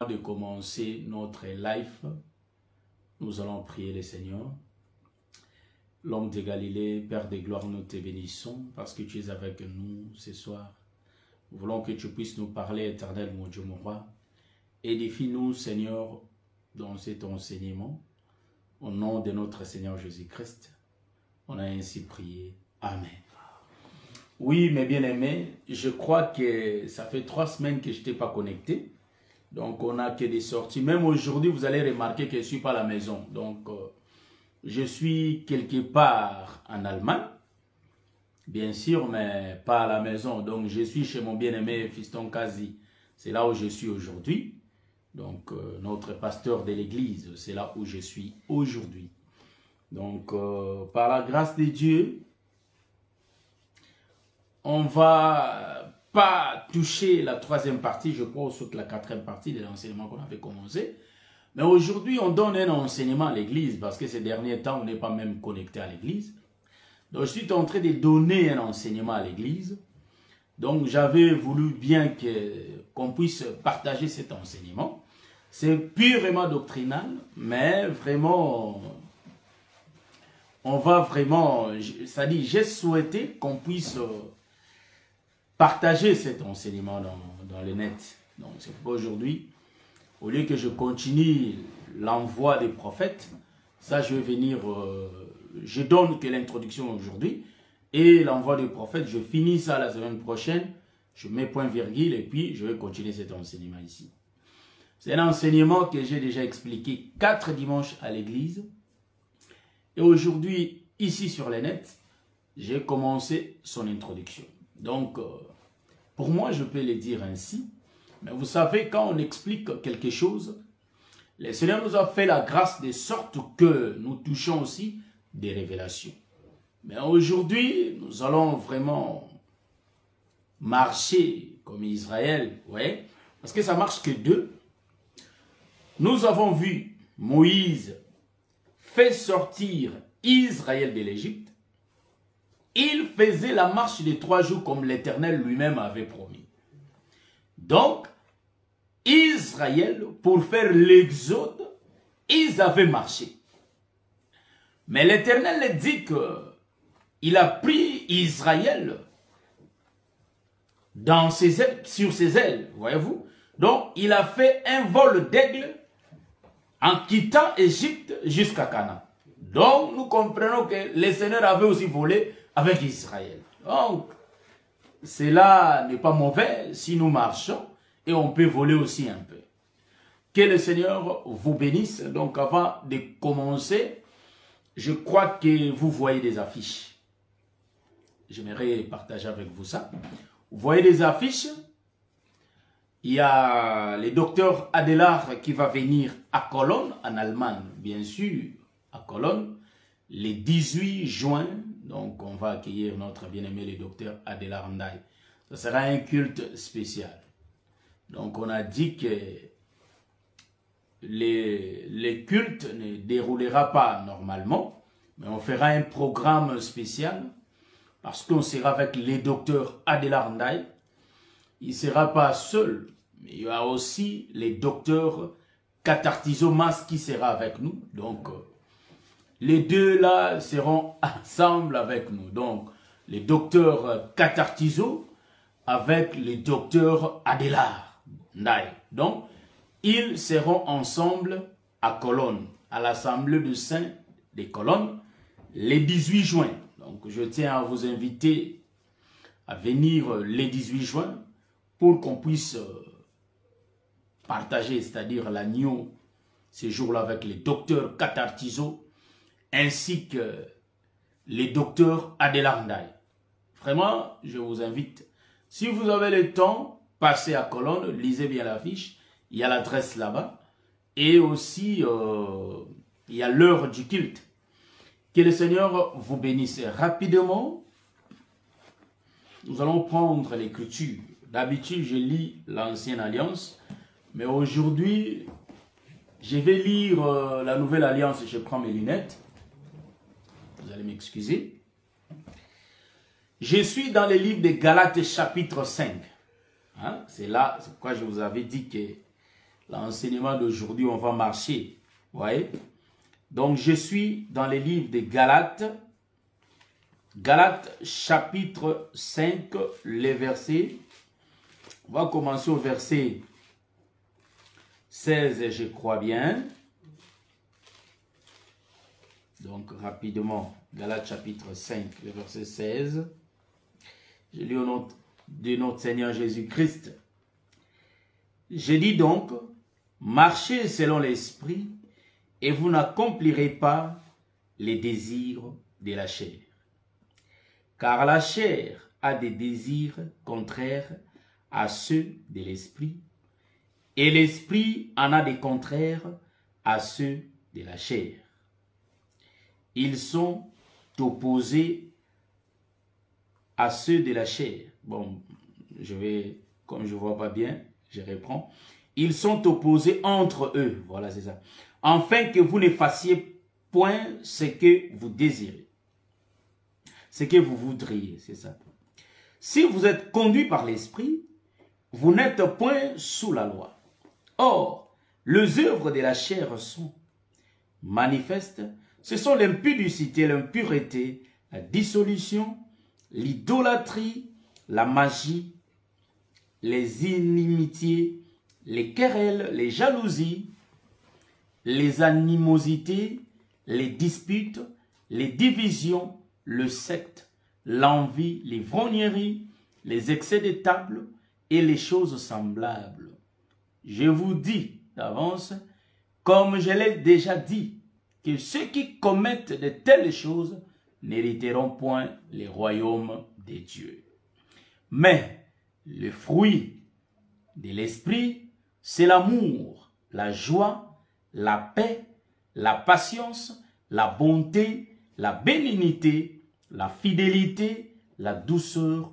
De commencer notre live, nous allons prier le Seigneur. L'homme de Galilée, Père de gloire, nous te bénissons parce que tu es avec nous ce soir. Nous voulons que tu puisses nous parler, éternel, mon Dieu, mon roi. Édifie-nous, Seigneur, dans cet enseignement. Au nom de notre Seigneur Jésus-Christ, on a ainsi prié. Amen. Oui, mes bien-aimés, je crois que ça fait 3 semaines que je n'étais pas connecté. Donc, on n'a que des sorties. Même aujourd'hui, vous allez remarquer que je ne suis pas à la maison. Donc, je suis quelque part en Allemagne. Bien sûr, mais pas à la maison. Donc, je suis chez mon bien-aimé Fiston Kazi. C'est là où je suis aujourd'hui. Donc, notre pasteur de l'église, c'est là où je suis aujourd'hui. Donc, par la grâce de Dieu, on va pas toucher la 3e partie, je crois, ou surtout la 4e partie de l'enseignement qu'on avait commencé. Mais aujourd'hui, on donne un enseignement à l'église, parce que ces derniers temps, on n'est pas même connecté à l'église. Donc, je suis en train de donner un enseignement à l'église. Donc, j'avais voulu bien qu'on puisse partager cet enseignement. C'est purement doctrinal, mais vraiment, on va vraiment, c'est-à-dire, j'ai souhaité qu'on puisse partager cet enseignement dans le net. Donc, c'est pourquoi aujourd'hui, au lieu que je continue l'envoi des prophètes, ça, je vais venir, je donne que l'introduction aujourd'hui, et l'envoi des prophètes, je finis ça la semaine prochaine, je mets point virgule, et puis je vais continuer cet enseignement ici. C'est un enseignement que j'ai déjà expliqué 4 dimanches à l'église, et aujourd'hui, ici sur le net, j'ai commencé son introduction. Donc, pour moi, je peux le dire ainsi. Mais vous savez, quand on explique quelque chose, le Seigneur nous a fait la grâce de sorte que nous touchons aussi des révélations. Mais aujourd'hui, nous allons vraiment marcher comme Israël. Ouais, parce que ça marche que 2. Nous avons vu Moïse fait sortir Israël de l'Égypte. Il faisait la marche de 3 jours comme l'Éternel lui-même avait promis. Donc, Israël, pour faire l'exode, ils avaient marché. Mais l'Éternel dit qu'il a pris Israël dans ses ailes, sur ses ailes, voyez-vous. Donc, il a fait un vol d'aigle en quittant Égypte jusqu'à Canaan. Donc, nous comprenons que le Seigneur avait aussi volé avec Israël. Donc, cela n'est pas mauvais si nous marchons et on peut voler aussi un peu. Que le Seigneur vous bénisse. Donc, avant de commencer, je crois que vous voyez des affiches. J'aimerais partager avec vous ça. Vous voyez des affiches. Il y a le docteur Adelaar qui va venir à Cologne, en Allemagne, bien sûr, à Cologne, le 18 juin. Donc, on va accueillir notre bien-aimé, le docteur Adelaar Ndaye. Ce sera un culte spécial. Donc, on a dit que les cultes ne déroulera pas normalement, mais on fera un programme spécial parce qu'on sera avec le docteur Adelaar Ndaye. Il ne sera pas seul, mais il y a aussi le docteur Katartizo Mas qui sera avec nous. Donc, les deux là seront ensemble avec nous. Donc, le docteur Katartizo avec le docteur Adelaar Ndaye. Donc, ils seront ensemble à Cologne, à l'Assemblée de Saints de Cologne, le 18 juin. Donc, je tiens à vous inviter à venir le 18 juin pour qu'on puisse partager, c'est-à-dire l'agneau, ces jours-là avec le docteur Katartizo, ainsi que les docteurs Adelaar Ndaye. Vraiment, je vous invite. Si vous avez le temps, passez à Cologne, lisez bien l'affiche. Il y a l'adresse là-bas. Et aussi, il y a l'heure du culte. Que le Seigneur vous bénisse. Rapidement, nous allons prendre l'écriture. D'habitude, je lis l'Ancienne Alliance. Mais aujourd'hui, je vais lire la Nouvelle Alliance. Je prends mes lunettes. Vous allez m'excuser. Je suis dans le livre de Galates chapitre 5. Hein? C'est là, c'est pourquoi je vous avais dit que L'enseignement d'aujourd'hui, on va marcher. Vous voyez? Donc, je suis dans les livres de Galates. Galates, chapitre 5, les versets. On va commencer au verset 16, je crois bien. Donc, rapidement, Galates, chapitre 5, le verset 16. Je lis au nom de notre Seigneur Jésus-Christ. Je dis donc, marchez selon l'esprit, et vous n'accomplirez pas les désirs de la chair. Car la chair a des désirs contraires à ceux de l'esprit, et l'esprit en a des contraires à ceux de la chair. Ils sont opposés à ceux de la chair. Bon, comme je ne vois pas bien, je reprends. Ils sont opposés entre eux. Voilà, c'est ça. Afin que vous ne fassiez point ce que vous désirez. Ce que vous voudriez, c'est ça. Si vous êtes conduit par l'esprit, vous n'êtes point sous la loi. Or, les œuvres de la chair sont manifestes. Ce sont l'impudicité, l'impureté, la dissolution, l'idolâtrie, la magie, les inimitiés, les querelles, les jalousies, les animosités, les disputes, les divisions, le secte, l'envie, l'ivrognerie, les excès de table et les choses semblables. Je vous dis d'avance, comme je l'ai déjà dit, que ceux qui commettent de telles choses n'hériteront point les royaumes des dieux. Mais le fruit de l'esprit, c'est l'amour, la joie, la paix, la patience, la bonté, la bénignité, la fidélité, la douceur,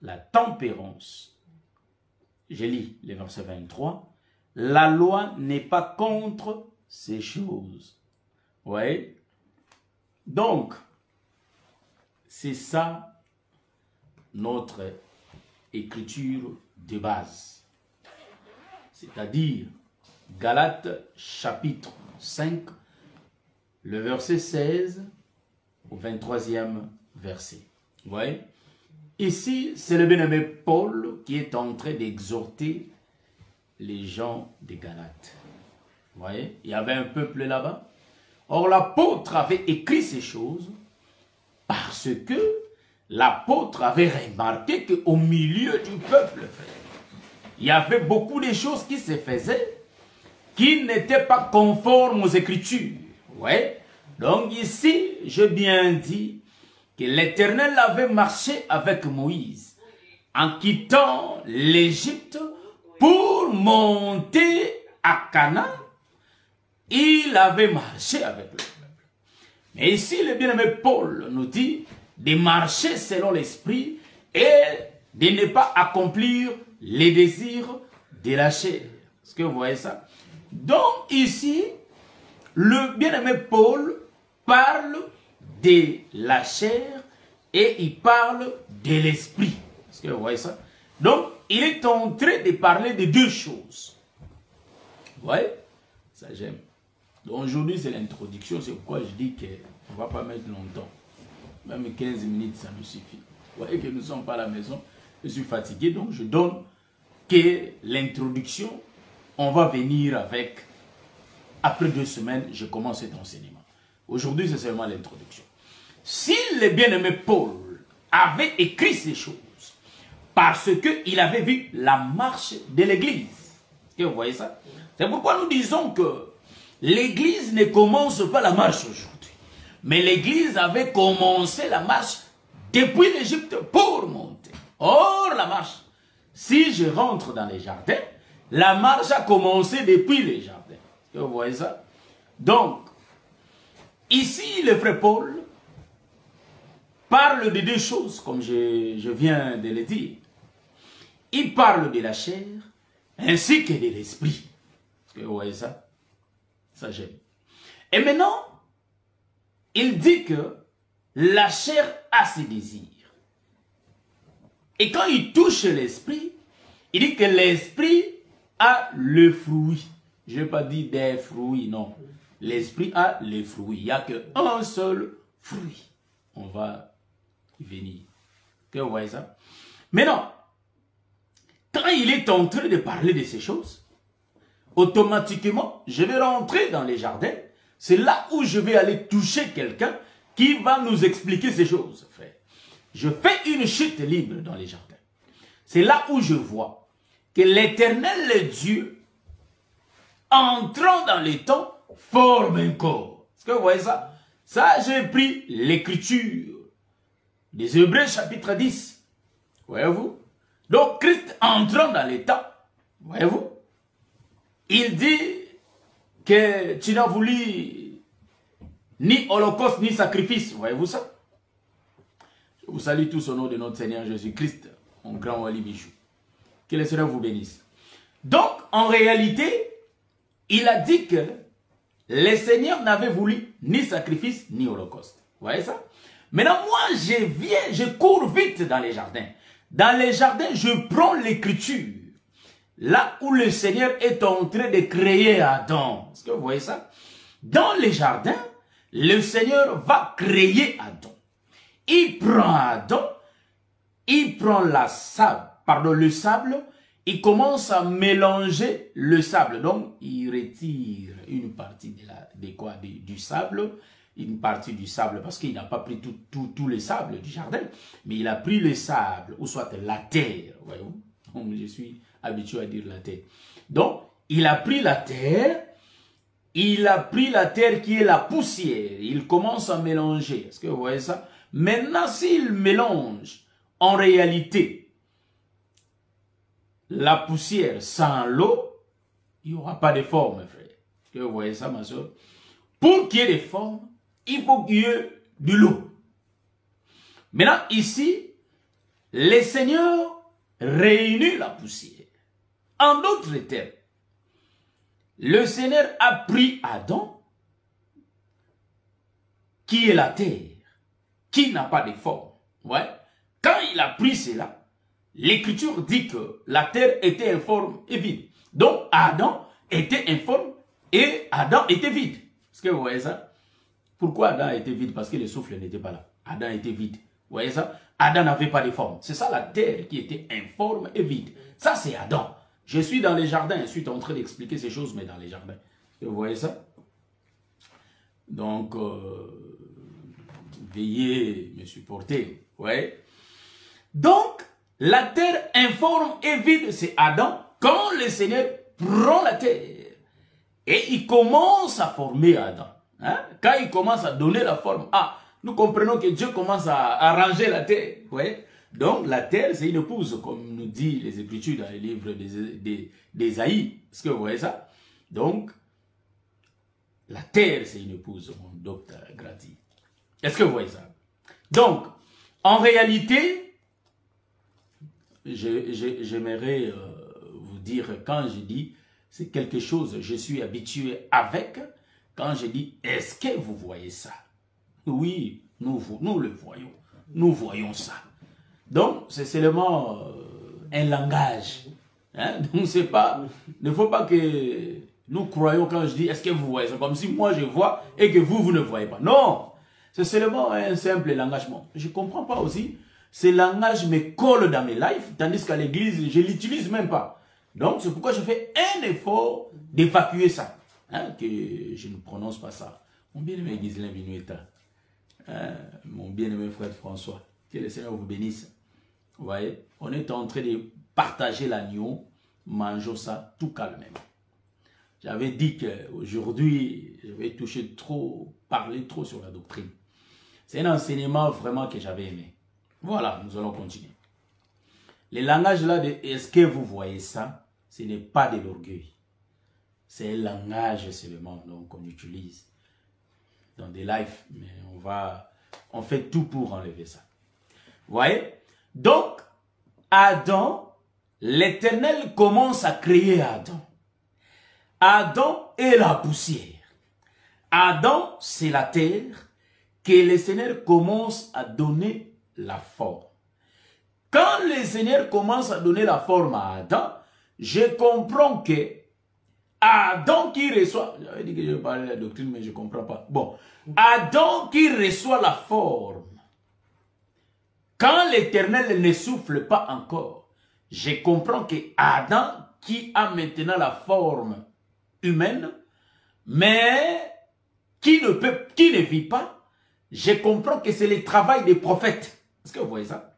la tempérance. Je lis le verset 23. La loi n'est pas contre ces choses. Oui. Donc, c'est ça notre écriture de base. C'est-à-dire, Galates chapitre 5, le verset 16 au 23e verset. Vous voyez? Ici, c'est le bien-aimé Paul qui est en train d'exhorter les gens de Galates. Vous voyez? Il y avait un peuple là-bas. Or, l'apôtre avait écrit ces choses parce que l'apôtre avait remarqué qu'au milieu du peuple, il y avait beaucoup de choses qui se faisaient qui n'étaient pas conformes aux Écritures. Ouais. Donc ici, j'ai bien dit que l'Éternel avait marché avec Moïse en quittant l'Égypte pour monter à Canaan. Il avait marché avec le peuple. Mais ici, le bien-aimé Paul nous dit de marcher selon l'esprit et de ne pas accomplir les désirs de la chair. Est-ce que vous voyez ça? Donc ici, le bien-aimé Paul parle de la chair et il parle de l'esprit. Est-ce que vous voyez ça? Donc, il est en train de parler de deux choses. Vous voyez? Ça j'aime. Donc aujourd'hui, c'est l'introduction. C'est pourquoi je dis qu'on ne va pas mettre longtemps. Même 15 minutes, ça me suffit. Vous voyez que nous ne sommes pas à la maison. Je suis fatigué, donc je donne que l'introduction. On va venir avec, après 2 semaines, je commence cet enseignement. Aujourd'hui, c'est seulement l'introduction. Si le bien-aimé Paul avait écrit ces choses, parce qu'il avait vu la marche de l'Église. Est-ce que vous voyez ça? C'est pourquoi nous disons que l'Église ne commence pas la marche aujourd'hui. Mais l'Église avait commencé la marche depuis l'Égypte pour monter. Or, la marche, si je rentre dans les jardins, la marche a commencé depuis les jardins. Est-ce que vous voyez ça? Donc, ici, le frère Paul parle de deux choses, comme je viens de le dire. Il parle de la chair, ainsi que de l'esprit. Est-ce que vous voyez ça? Ça j'aime. Et maintenant, il dit que la chair a ses désirs. Et quand il touche l'esprit, il dit que l'esprit a le fruit. Je n'ai pas dit des fruits, non. L'esprit a les fruits. Il n'y a qu'un seul fruit. On va y venir. Que vous voyez ça? Maintenant, quand il est en train de parler de ces choses, automatiquement, je vais rentrer dans les jardins. C'est là où je vais aller toucher quelqu'un qui va nous expliquer ces choses, frère. Je fais une chute libre dans les jardins. C'est là où je vois que l'Éternel Dieu, entrant dans les temps, forme un corps. Est-ce que vous voyez ça? Ça, j'ai pris l'écriture des Hébreux chapitre 10. Voyez-vous? Donc, Christ entrant dans les temps, voyez-vous? Il dit que tu n'as voulu ni holocauste ni sacrifice. Voyez-vous ça? Je vous salue tous au nom de notre Seigneur Jésus-Christ, mon grand Wali Bijou. Que le Seigneur vous bénisse. Donc, en réalité, il a dit que le Seigneur n'avait voulu ni sacrifice ni holocauste. Vous voyez ça? Maintenant, moi, je cours vite dans les jardins. Dans les jardins, je prends l'écriture. Là où le Seigneur est en train de créer Adam. Est-ce que vous voyez ça? Dans les jardins, le Seigneur va créer Adam. Il prend Adam, il prend le sable, il commence à mélanger le sable. Donc, il retire une partie du sable, une partie du sable, parce qu'il n'a pas pris tout le sable du jardin, mais il a pris le sable, ou soit la terre, voyez-vous. Je suis habitué à dire la terre. Donc, il a pris la terre, qui est la poussière, il commence à mélanger. Est-ce que vous voyez ça? Maintenant, s'il mélange, en réalité, la poussière sans l'eau, il n'y aura pas de forme, frère. Est-ce que vous voyez ça, ma soeur? Pour qu'il y ait des formes, il faut qu'il y ait de l'eau. Maintenant, ici, le Seigneur réunit la poussière. En d'autres termes, le Seigneur a pris Adam, qui est la terre, qui n'a pas de forme. Ouais. Quand il a pris cela, l'Écriture dit que la terre était informe et vide. Donc, Adam était informe et Adam était vide. Est-ce que vous voyez ça? Pourquoi Adam était vide? Parce que le souffle n'était pas là. Adam était vide. Vous voyez ça? Adam n'avait pas de forme. C'est ça la terre qui était informe et vide. Ça, c'est Adam. Je suis dans les jardins. Je suis en train d'expliquer ces choses, mais dans les jardins. Vous voyez ça? Donc, veuillez me supporter. Ouais. Donc, la terre informe et vide, c'est Adam. Quand le Seigneur prend la terre et il commence à former Adam. Hein? Quand il commence à donner la forme, nous comprenons que Dieu commence à arranger la terre. Ouais. Donc, la terre, c'est une épouse, comme nous dit les Écritures dans les livres d'Ésaïe. Est-ce que vous voyez ça? Donc, la terre, c'est une épouse, mon docteur Grady. Est-ce que vous voyez ça? Donc, en réalité, j'aimerais vous dire, quand je dis, c'est quelque chose, je suis habitué avec, quand je dis, est-ce que vous voyez ça? Oui, nous le voyons. Nous voyons ça. Donc, c'est seulement un langage. Hein? Donc, c'est pas, il ne faut pas que nous croyons quand je dis, est-ce que vous voyez ça? Comme si moi je vois et que vous ne voyez pas. Non! C'est seulement un simple langagement. Je ne comprends pas aussi. Ce langage me colle dans mes lives, tandis qu'à l'église, je ne l'utilise même pas. Donc, c'est pourquoi je fais un effort d'évacuer ça. Hein, que je ne prononce pas ça. Mon bien-aimé Ghislain Binueta, mon bien-aimé frère François, que le Seigneur vous bénisse. Vous voyez, on est en train de partager l'agneau, mangeons ça tout calmement. J'avais dit qu'aujourd'hui, je vais parler trop sur la doctrine. C'est un enseignement vraiment que j'avais aimé. Voilà, nous allons continuer. Le langage là de est-ce que vous voyez ça? Ce n'est pas de l'orgueil. C'est un langage seulement qu'on utilise dans des lives. Mais on fait tout pour enlever ça. Vous voyez? Donc, Adam, l'Éternel commence à créer Adam. Adam est la poussière. Adam, c'est la terre que le Seigneur commence à donner la forme. Quand le Seigneur commence à donner la forme à Adam, je comprends que Adam qui reçoit, j'avais dit que je parlais de la doctrine, mais je ne comprends pas. Bon, Adam qui reçoit la forme, quand l'Éternel ne souffle pas encore, je comprends que Adam qui a maintenant la forme humaine, mais qui ne vit pas, je comprends que c'est le travail des prophètes. Est-ce que vous voyez ça?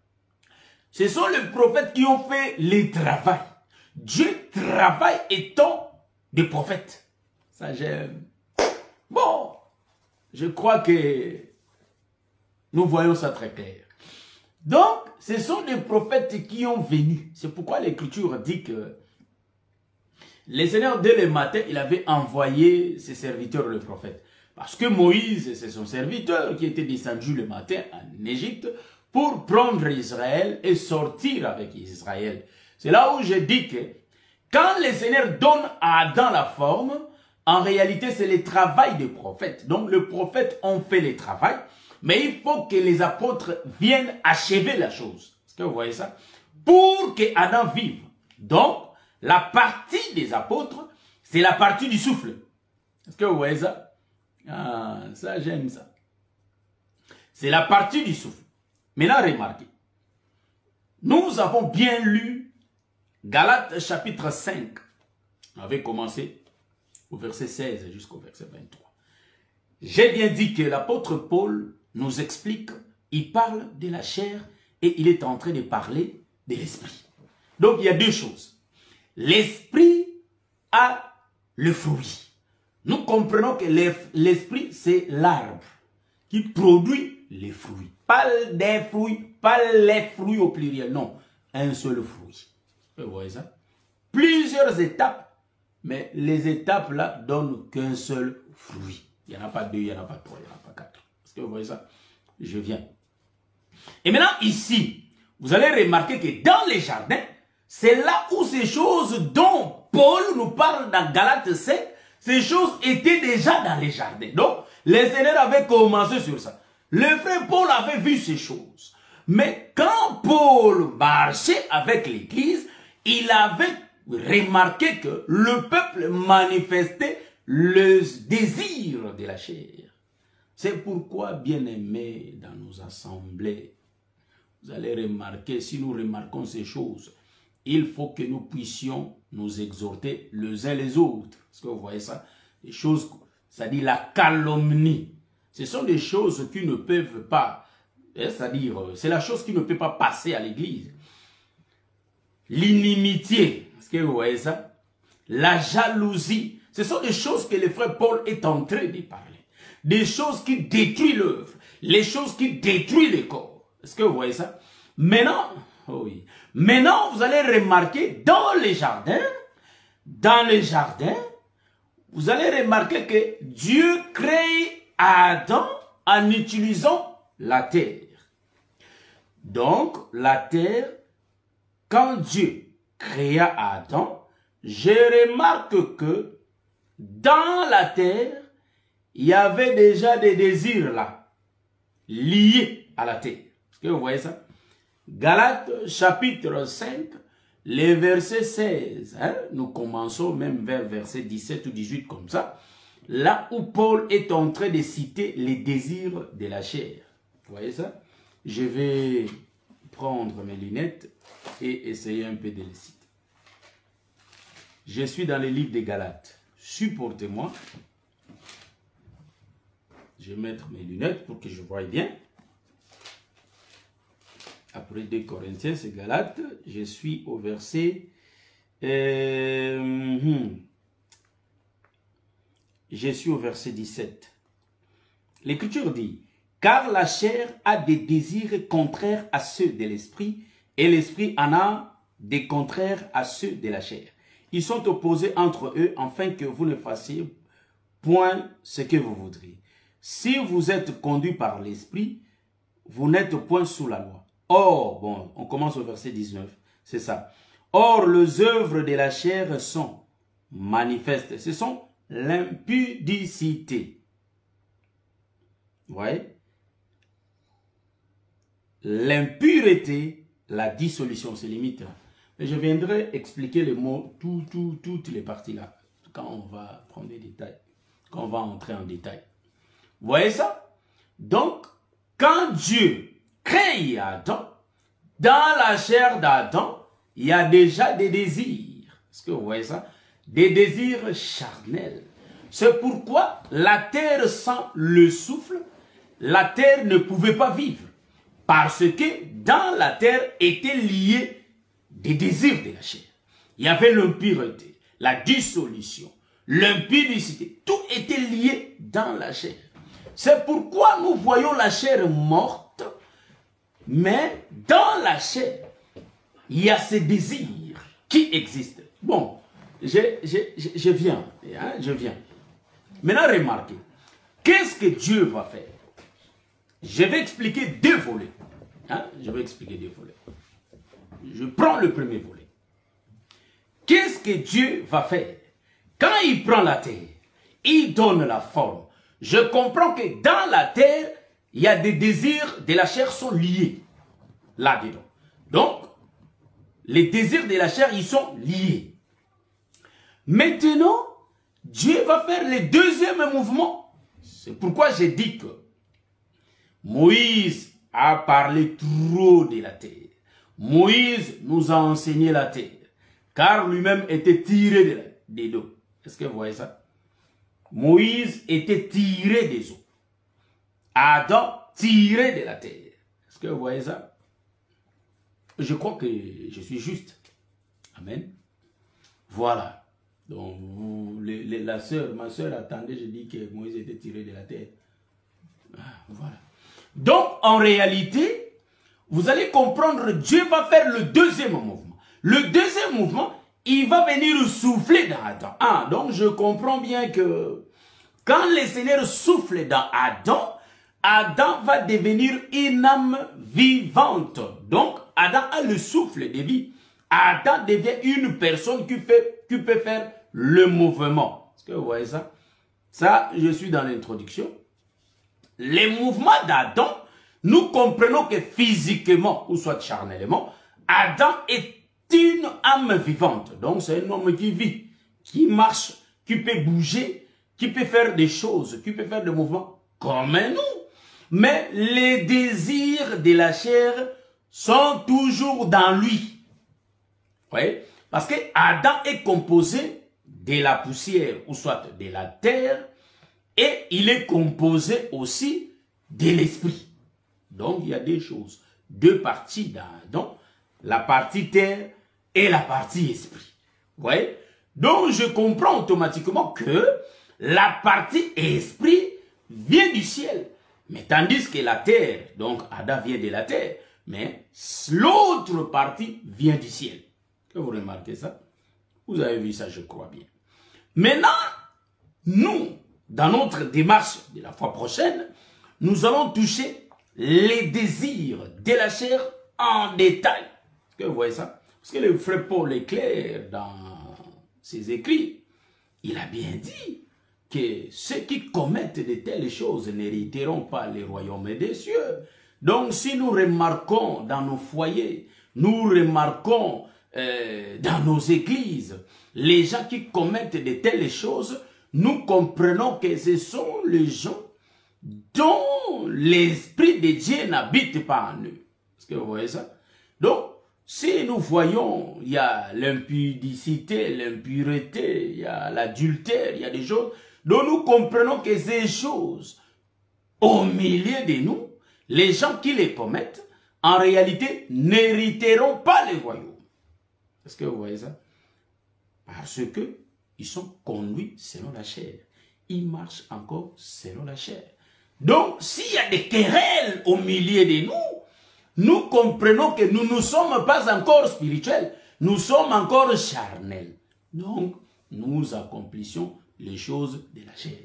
Ce sont les prophètes qui ont fait le travail. Dieu travaille étant des prophètes. Ça, j'aime. Bon, je crois que nous voyons ça très clair. Donc, ce sont des prophètes qui ont venu. C'est pourquoi l'Écriture dit que le Seigneur, dès le matin, il avait envoyé ses serviteurs, les prophètes. Parce que Moïse, c'est son serviteur qui était descendu le matin en Égypte pour prendre Israël et sortir avec Israël. C'est là où je dis que quand le Seigneur donne à Adam la forme, en réalité, c'est le travail des prophètes. Donc, les prophètes ont fait le travail, mais il faut que les apôtres viennent achever la chose. Est-ce que vous voyez ça? Pour que Adam vive. Donc, la partie des apôtres, c'est la partie du souffle. Est-ce que vous voyez ça? Ah, ça, j'aime ça. C'est la partie du souffle. Maintenant, remarquez. Nous avons bien lu Galates chapitre 5. On avait commencé au verset 16 jusqu'au verset 23. J'ai bien dit que l'apôtre Paul nous explique, il parle de la chair et il est en train de parler de l'esprit. Donc, il y a deux choses. L'esprit a le fruit. Nous comprenons que l'esprit, c'est l'arbre qui produit les fruits. Pas des fruits, pas les fruits au pluriel, non. Un seul fruit. Vous voyez ça? Plusieurs étapes, mais les étapes là donnent qu'un seul fruit. Il n'y en a pas deux, il n'y en a pas trois, il n'y en a pas quatre. Est-ce que vous voyez ça? Je viens. Et maintenant, ici, vous allez remarquer que dans les jardins, c'est là où ces choses dont Paul nous parle dans Galates 5, ces choses étaient déjà dans les jardins. Donc, les Seigneurs avaient commencé sur ça. Le frère Paul avait vu ces choses. Mais quand Paul marchait avec l'Église, il avait remarqué que le peuple manifestait le désir de la chair. C'est pourquoi, bien-aimés, dans nos assemblées, vous allez remarquer, si nous remarquons ces choses, il faut que nous puissions nous exhorter les uns les autres. Est-ce que vous voyez ça? Des choses, c'est-à-dire la calomnie. Ce sont des choses qui ne peuvent pas, c'est-à-dire, c'est la chose qui ne peut pas passer à l'église. L'inimitié, est-ce que vous voyez ça? La jalousie, ce sont des choses que le frère Paul est en train de parler. Des choses qui détruisent l'œuvre, les choses qui détruisent le corps. Est-ce que vous voyez ça? Maintenant, oh oui. Maintenant, vous allez remarquer dans les jardins, vous allez remarquer que Dieu crée Adam en utilisant la terre. Donc, la terre, quand Dieu créa Adam, je remarque que dans la terre, il y avait déjà des désirs là, liés à la terre. Est-ce que vous voyez ça? Galates chapitre 5, les versets 16. Hein? Nous commençons même vers verset 17 ou 18 comme ça. Là où Paul est en train de citer les désirs de la chair. Vous voyez ça? Je vais prendre mes lunettes et essayer un peu de les citer. Je suis dans le livre des Galates. Supportez-moi. Je vais mettre mes lunettes pour que je voie bien. Après 2 Corinthiens, c'est Galates. Je suis au verset... Je suis au verset 17. L'Écriture dit, « Car la chair a des désirs contraires à ceux de l'esprit, et l'esprit en a des contraires à ceux de la chair. Ils sont opposés entre eux, afin que vous ne fassiez point ce que vous voudriez. Si vous êtes conduit par l'esprit, vous n'êtes point sous la loi. Or, bon, on commence au verset 19, c'est ça. Or, les œuvres de la chair sont manifestes. Ce sont l'impudicité. Vous voyez? L'impureté, la dissolution, c'est limite. Et je viendrai expliquer les mots, toutes les parties là, quand on va prendre des détails, quand on va entrer en détail. Vous voyez ça? Donc, quand Dieu crée Adam, dans la chair d'Adam, il y a déjà des désirs. Est-ce que vous voyez ça? Des désirs charnels. C'est pourquoi la terre sans le souffle, la terre ne pouvait pas vivre. Parce que dans la terre étaient liés des désirs de la chair. Il y avait l'impureté, la dissolution, l'impudicité. Tout était lié dans la chair. C'est pourquoi nous voyons la chair morte, mais dans la chair, il y a ces désirs qui existent. Bon, je viens. Maintenant, remarquez, qu'est-ce que Dieu va faire? Je vais expliquer deux volets. Je vais expliquer deux volets. Je prends le premier volet. Qu'est-ce que Dieu va faire? Quand il prend la terre, il donne la forme. Je comprends que dans la terre, il y a des désirs de la chair sont liés. Là-dedans. Donc, les désirs de la chair, ils sont liés. Maintenant, Dieu va faire le deuxième mouvement. C'est pourquoi j'ai dit que Moïse a parlé trop de la terre. Moïse nous a enseigné la terre, car lui-même était tiré des eaux. Est-ce que vous voyez ça? Moïse était tiré des eaux. Adam tiré de la terre. Est-ce que vous voyez ça? Je crois que je suis juste. Amen. Voilà. Donc, ma soeur attendait, je dis que Moïse était tiré de la terre. Voilà. Donc, en réalité, vous allez comprendre, Dieu va faire le deuxième mouvement. Le deuxième mouvement, il va venir souffler dans Adam. Donc je comprends bien que quand le Seigneur souffle dans Adam, Adam va devenir une âme vivante. Donc, Adam a le souffle de vie. Adam devient une personne qui peut faire le mouvement. Est-ce que vous voyez ça? Ça, je suis dans l'introduction. Les mouvements d'Adam, nous comprenons que physiquement, ou soit charnellement, Adam est une âme vivante. Donc, c'est un homme qui vit, qui marche, qui peut bouger, qui peut faire des choses, qui peut faire des mouvements comme nous. Mais les désirs de la chair sont toujours dans lui. Vous voyez? Parce que Adam est composé de la poussière, ou soit de la terre, et il est composé aussi de l'esprit. Donc, il y a deux choses, deux parties d'Adam, la partie terre et la partie esprit. Vous voyez? Donc, je comprends automatiquement que la partie esprit vient du ciel. Mais tandis que la terre, donc Adam vient de la terre, mais l'autre partie vient du ciel. Que vous remarquez ça? Vous avez vu ça, je crois bien. Maintenant, nous, dans notre démarche de la fois prochaine, nous allons toucher les désirs de la chair en détail. Est-ce que vous voyez ça? Parce que le frère Paul est clair dans ses écrits. Il a bien dit que ceux qui commettent de telles choses n'hériteront pas les royaumes des cieux. Donc, si nous remarquons dans nos foyers, nous remarquons dans nos églises, les gens qui commettent de telles choses, nous comprenons que ce sont les gens dont l'Esprit de Dieu n'habite pas en eux. Est-ce que vous voyez ça? Donc, si nous voyons, il y a l'impudicité, l'impureté, il y a l'adultère, il y a des choses, dont nous comprenons que ces choses, au milieu de nous, les gens qui les commettent, en réalité, n'hériteront pas les royaumes. Est-ce que vous voyez ça? Parce que ils sont conduits selon la chair. Ils marchent encore selon la chair. Donc, s'il y a des querelles au milieu de nous, nous comprenons que nous ne sommes pas encore spirituels. Nous sommes encore charnels. Donc, nous accomplissons les choses de la chair.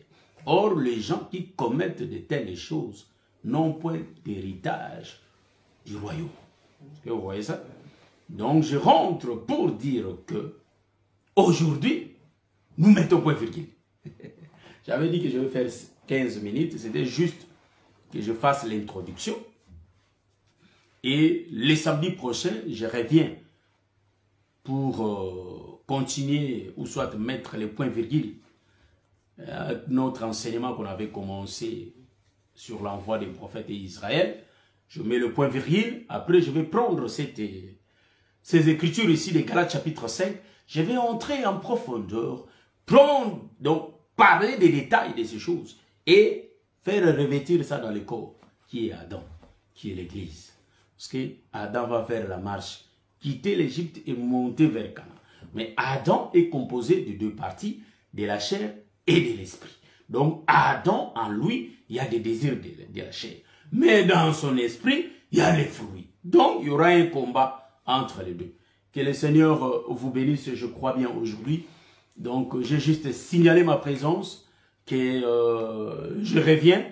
Or, les gens qui commettent de telles choses n'ont point d'héritage du royaume. Est-ce que vous voyez ça? Donc, je rentre pour dire que aujourd'hui, nous mettons point virgule. J'avais dit que je vais faire 15 minutes. C'était juste que je fasse l'introduction. Et le samedi prochain, je reviens pour continuer ou soit mettre les points virgules à notre enseignement qu'on avait commencé sur l'envoi des prophètes et Israël. Je mets le point virgule, après je vais prendre ces écritures ici de Galates chapitre 5, je vais entrer en profondeur, donc parler des détails de ces choses et faire revêtir ça dans le corps, qui est Adam, qui est l'Église. Parce que Adam va faire la marche, quitter l'Égypte et monter vers Canaan. Mais Adam est composé de deux parties, de la chair et de l'esprit. Donc Adam, en lui, il y a des désirs de la chair. Mais dans son esprit, il y a les fruits. Donc il y aura un combat entre les deux. Que le Seigneur vous bénisse, je crois bien, aujourd'hui. Donc j'ai juste signalé ma présence, que je reviens.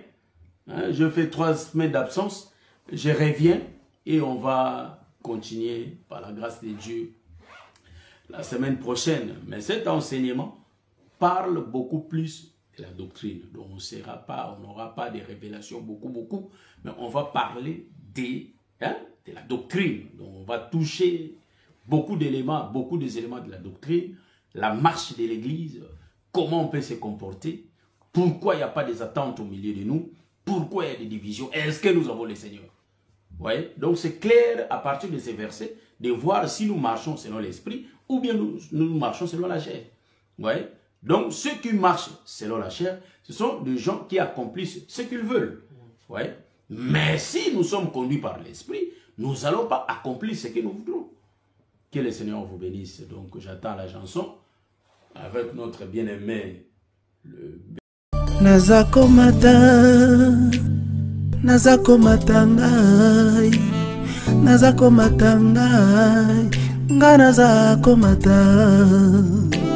Hein, je fais 3 semaines d'absence. Je reviens et on va continuer par la grâce de Dieu la semaine prochaine. Mais cet enseignement parle beaucoup plus de la doctrine. Donc on n'aura pas des révélations beaucoup, mais on va parler de la doctrine. Donc on va toucher beaucoup des éléments de la doctrine, la marche de l'Église, comment on peut se comporter, pourquoi il n'y a pas des attentes au milieu de nous, pourquoi il y a des divisions, est-ce que nous avons le Seigneur? Ouais. Donc c'est clair à partir de ces versets de voir si nous marchons selon l'esprit ou bien nous marchons selon la chair. Ouais. Donc ceux qui marchent selon la chair, ce sont des gens qui accomplissent ce qu'ils veulent. Ouais. Mais si nous sommes conduits par l'esprit, nous n'allons pas accomplir ce que nous voudrons. Que le Seigneur vous bénisse. Donc j'attends la chanson avec notre bien-aimé Nazako matangai, nazako matangai, nga nazako matangai.